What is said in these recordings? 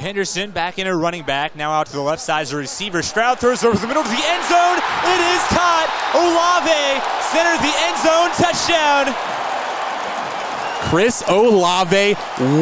Henderson back in a running back, now out to the left side as a receiver. Stroud throws over the middle to the end zone. It is caught. Olave centered the end zone, touchdown. Chris Olave,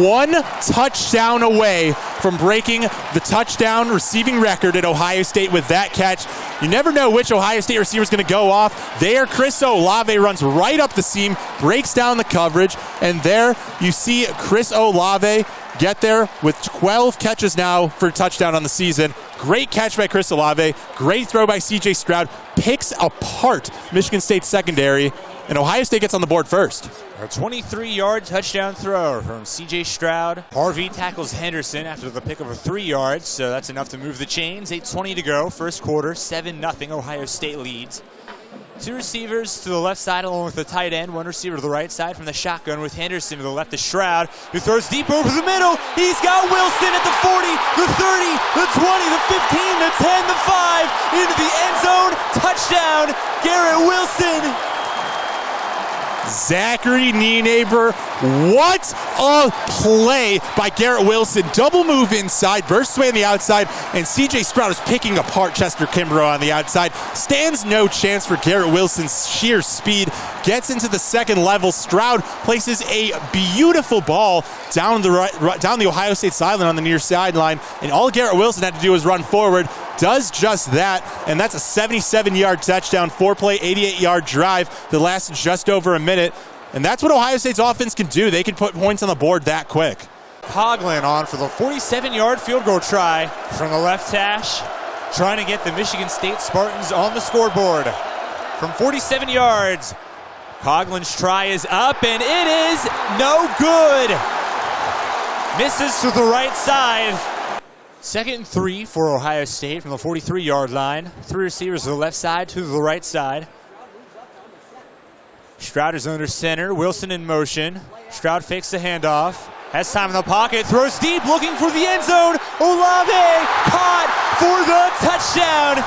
one touchdown away from breaking the touchdown receiving record at Ohio State with that catch. You never know which Ohio State receiver is going to go off. There, Chris Olave runs right up the seam, breaks down the coverage, and there you see Chris Olave get there with 12 catches now for a touchdown on the season. Great catch by Chris Olave. Great throw by C.J. Stroud. Picks apart Michigan State's secondary, and Ohio State gets on the board first. A 23-yard touchdown throw from C.J. Stroud. Harvey tackles Henderson after the pick of a 3 yards, so that's enough to move the chains. 8:20 to go, first quarter, 7-0 Ohio State leads. Two receivers to the left side along with the tight end. One receiver to the right side from the shotgun with Henderson to the left of Stroud, who throws deep over the middle. He's got Wilson at the 40, the 30, the 20, the 15, the 10, the 5, into the end zone. Touchdown, Garrett Wilson. Zachary Nienaber, what a play by Garrett Wilson. Double move inside, bursts away on the outside, and C.J. Stroud is picking apart Chester Kimbrough on the outside. Stands no chance for Garrett Wilson's sheer speed. Gets into the second level. Stroud places a beautiful ball down the Ohio State sideline on the near sideline, and all Garrett Wilson had to do was run forward. Does just that, and that's a 77-yard touchdown, 4-play, 88-yard drive that lasted just over a minute. And that's what Ohio State's offense can do. They can put points on the board that quick. Coughlin on for the 47-yard field goal try from the left hash, trying to get the Michigan State Spartans on the scoreboard. From 47 yards, Coughlin's try is up, and it is no good. Misses to the right side. 2nd and 3 for Ohio State from the 43-yard line. Three receivers to the left side, two to the right side. Stroud is under center. Wilson in motion. Stroud fakes the handoff. Has time in the pocket. Throws deep, looking for the end zone. Olave caught for the touchdown.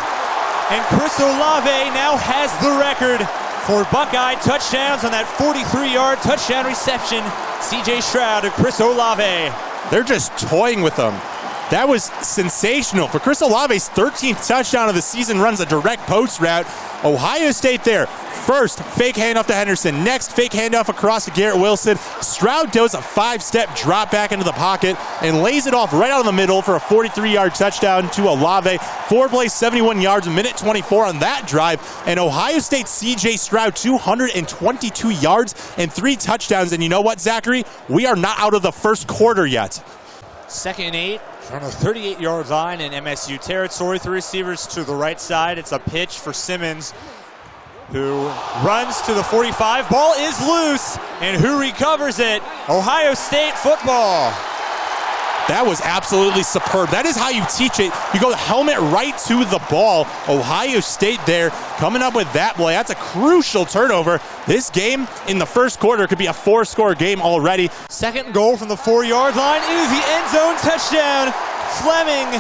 And Chris Olave now has the record for Buckeye touchdowns on that 43-yard touchdown reception. C.J. Stroud to Chris Olave. They're just toying with them. That was sensational. For Chris Olave's 13th touchdown of the season, runs a direct post route. Ohio State there. First, fake handoff to Henderson. Next, fake handoff across to Garrett Wilson. Stroud does a 5-step drop back into the pocket and lays it off right out of the middle for a 43-yard touchdown to Olave. 4 plays, 71 yards, a minute 24 on that drive. And Ohio State C.J. Stroud, 222 yards and 3 touchdowns. And you know what, Zachary? We are not out of the first quarter yet. 2nd and 8 from the 38-yard line in MSU territory. 3 receivers to the right side. It's a pitch for Simmons, who runs to the 45. Ball is loose, and who recovers it? Ohio State football. That was absolutely superb. That is how you teach it. You go helmet right to the ball. Ohio State there coming up with that play. That's a crucial turnover. This game in the first quarter could be a 4-score game already. 2nd goal from the 4-yard line into the end zone. Touchdown, Fleming.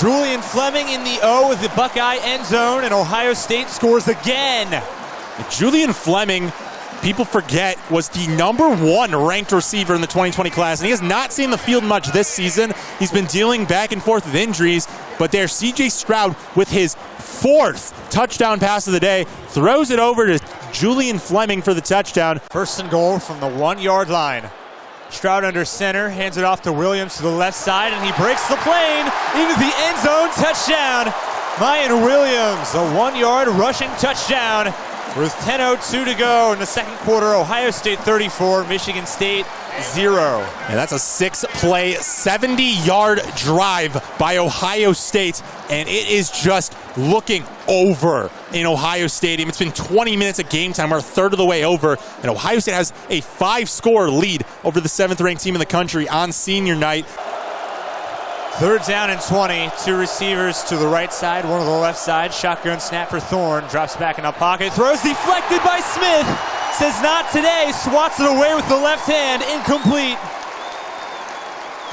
Julian Fleming in the O with the Buckeye end zone, and Ohio State scores again. Julian Fleming, people forget, was the #1 ranked receiver in the 2020 class, and he has not seen the field much this season. He's been dealing back and forth with injuries, but there's C.J. Stroud with his 4th touchdown pass of the day, throws it over to Julian Fleming for the touchdown. 1st and goal from the 1-yard line. Stroud under center, hands it off to Williams to the left side, and he breaks the plane into the end zone. Touchdown, Mayan Williams, a 1-yard rushing touchdown with 10:02 to go in the second quarter. Ohio State 34, Michigan State 0. And that's a 6-play, 70-yard drive by Ohio State, and it is just looking over in Ohio Stadium. It's been 20 minutes of game time. We're a third of the way over, and Ohio State has a 5-score lead over the 7th-ranked team in the country on senior night. 3rd down and 20. 2 receivers to the right side, one to the left side. Shotgun snap for Thorne. Drops back in the pocket. Throws deflected by Smith. Says not today. Swats it away with the left hand. Incomplete.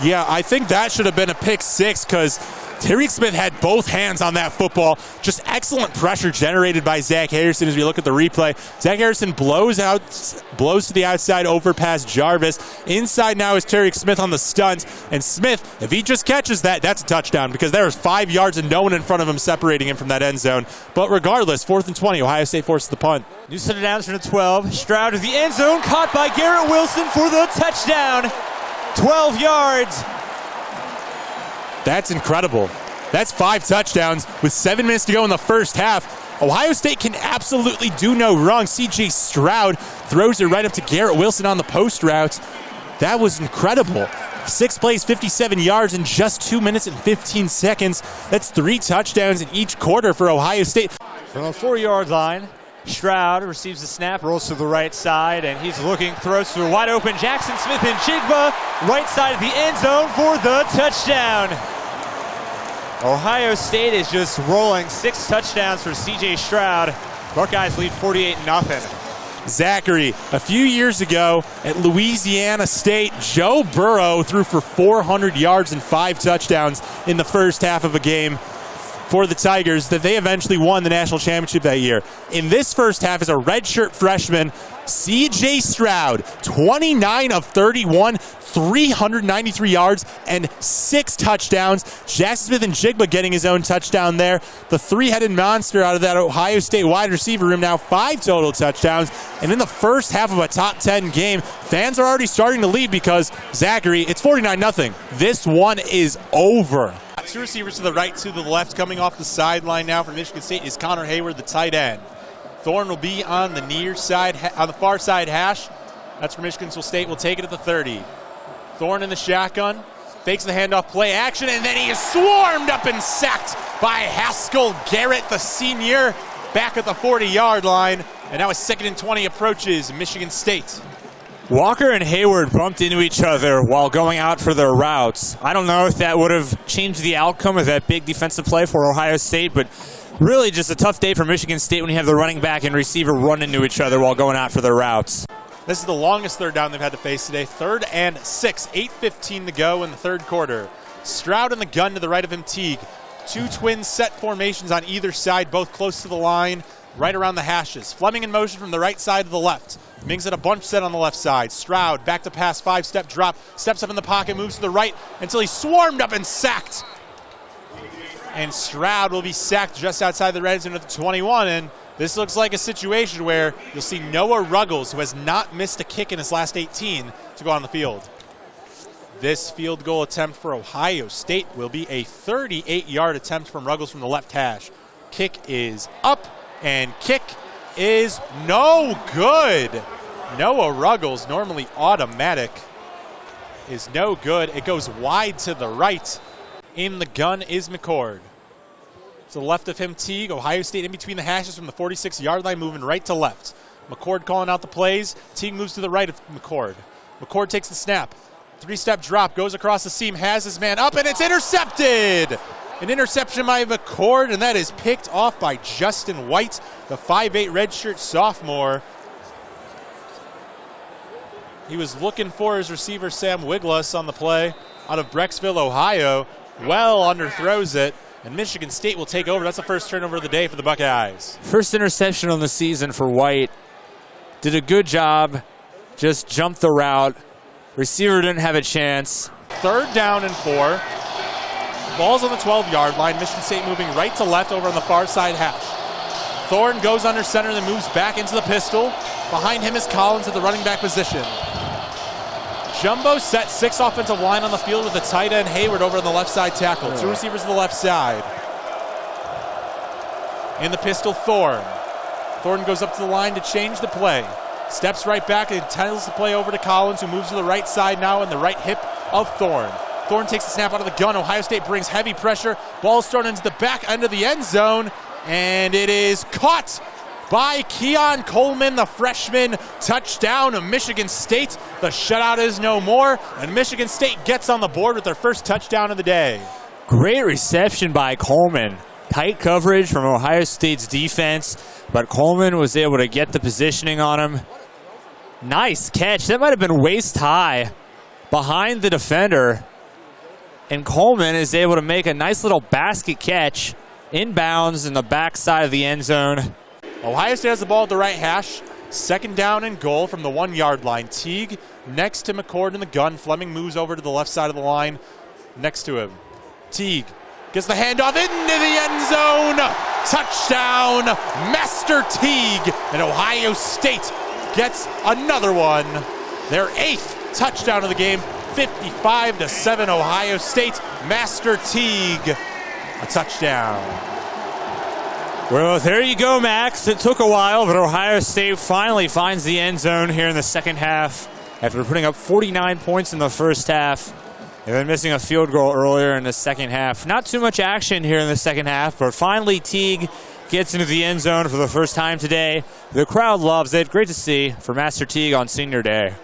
Yeah, I think that should have been a pick 6, because Tariq Smith had both hands on that football. Just excellent pressure generated by Zach Harrison as we look at the replay. Zach Harrison blows to the outside over past Jarvis. Inside now is Tariq Smith on the stunt. And Smith, if he just catches that, that's a touchdown because there is 5 yards and no one in front of him separating him from that end zone. But regardless, 4th and 20, Ohio State forces the punt. New set of downs from the 12. Stroud to the end zone, caught by Garrett Wilson for the touchdown. 12 yards. That's incredible. That's 5 touchdowns with 7 minutes to go in the first half. Ohio State can absolutely do no wrong. CJ Stroud throws it right up to Garrett Wilson on the post route. That was incredible. 6 plays, 57 yards in just 2 minutes and 15 seconds. That's 3 touchdowns in each quarter for Ohio State. From the 4-yard line, Stroud receives the snap, rolls to the right side, and he's looking, throws to a wide open Jackson Smith and Jigba, right side of the end zone for the touchdown. Ohio State is just rolling 6 touchdowns for CJ Stroud. Buckeyes lead 48-0. Zachary, a few years ago at Louisiana State, Joe Burrow threw for 400 yards and 5 touchdowns in the first half of a game for the Tigers that they eventually won the national championship that year. In this first half as a redshirt freshman, CJ Stroud, 29 of 31, 393 yards and 6 touchdowns. Jackson Smith and Jigba getting his own touchdown there. The 3-headed monster out of that Ohio State wide receiver room, now 5 total touchdowns. And in the first half of a top 10 game, fans are already starting to lead because, Zachary, it's 49-0. This one is over. 2 receivers to the right, to the left. Coming off the sideline now for Michigan State is Connor Hayward, the tight end. Thorne will be on the near side, on the far side hash. That's for Michigan State. Will take it at the 30. Thorne in the shotgun, fakes the handoff, play action, and then he is swarmed up and sacked by Haskell Garrett, the senior, back at the 40-yard line. And now a 2nd and 20 approaches Michigan State. Walker and Hayward bumped into each other while going out for their routes. I don't know if that would have changed the outcome of that big defensive play for Ohio State, but really just a tough day for Michigan State when you have the running back and receiver run into each other while going out for their routes. This is the longest 3rd down they've had to face today. 3rd and 6, 8:15 to go in the 3rd quarter. Stroud in the gun to the right of him, Teague. 2 twin set formations on either side, both close to the line, right around the hashes. Fleming in motion from the right side to the left. Mings at a bunch set on the left side. Stroud back to pass, 5-step drop, steps up in the pocket, moves to the right until he's swarmed up and sacked. And Stroud will be sacked just outside the red zone at the 21. And this looks like a situation where you'll see Noah Ruggles, who has not missed a kick in his last 18, to go on the field. This field goal attempt for Ohio State will be a 38-yard attempt from Ruggles from the left hash. Kick is up, and kick is no good. Noah Ruggles, normally automatic, is no good. It goes wide to the right. In the gun is McCord. To the left of him, Teague. Ohio State in between the hashes from the 46-yard line, moving right to left. McCord calling out the plays. Teague moves to the right of McCord. McCord takes the snap. 3-step drop, goes across the seam, has his man up, and it's intercepted! An interception by McCord, and that is picked off by Justin White, the 5'8 redshirt sophomore. He was looking for his receiver, Sam Wigluss, on the play out of Brecksville, Ohio. Well underthrows it, and Michigan State will take over. That's the first turnover of the day for the Buckeyes. First interception on the season for White. Did a good job, just jumped the route. Receiver didn't have a chance. 3rd down and 4. Ball's on the 12-yard line. Michigan State moving right to left over on the far side hash. Thorne goes under center, then moves back into the pistol. Behind him is Collins at the running back position. Jumbo set, 6 offensive line on the field with the tight end Hayward over on the left side tackle. 2 receivers on the left side. In the pistol, Thorne. Thorne goes up to the line to change the play. Steps right back and tells the play over to Collins, who moves to the right side now in the right hip of Thorne. Thorne takes the snap out of the gun. Ohio State brings heavy pressure. Ball's thrown into the back end of the end zone, and it is caught by Keon Coleman, the freshman. Touchdown of Michigan State. The shutout is no more, and Michigan State gets on the board with their first touchdown of the day. Great reception by Coleman. Tight coverage from Ohio State's defense, but Coleman was able to get the positioning on him. Nice catch. That might have been waist high behind the defender. And Coleman is able to make a nice little basket catch inbounds in the backside of the end zone. Ohio State has the ball at the right hash. Second down and goal from the 1 yard line. Teague next to McCord in the gun. Fleming moves over to the left side of the line next to him. Teague gets the handoff into the end zone. Touchdown, Master Teague. And Ohio State gets another one. Their 8th touchdown of the game. 55-7 Ohio State. Master Teague, a touchdown. Well, there you go, Max. It took a while, but Ohio State finally finds the end zone here in the second half after putting up 49 points in the first half and then missing a field goal earlier in the second half. Not too much action here in the second half, but finally Teague gets into the end zone for the first time today. The crowd loves it. Great to see for Master Teague on Senior Day.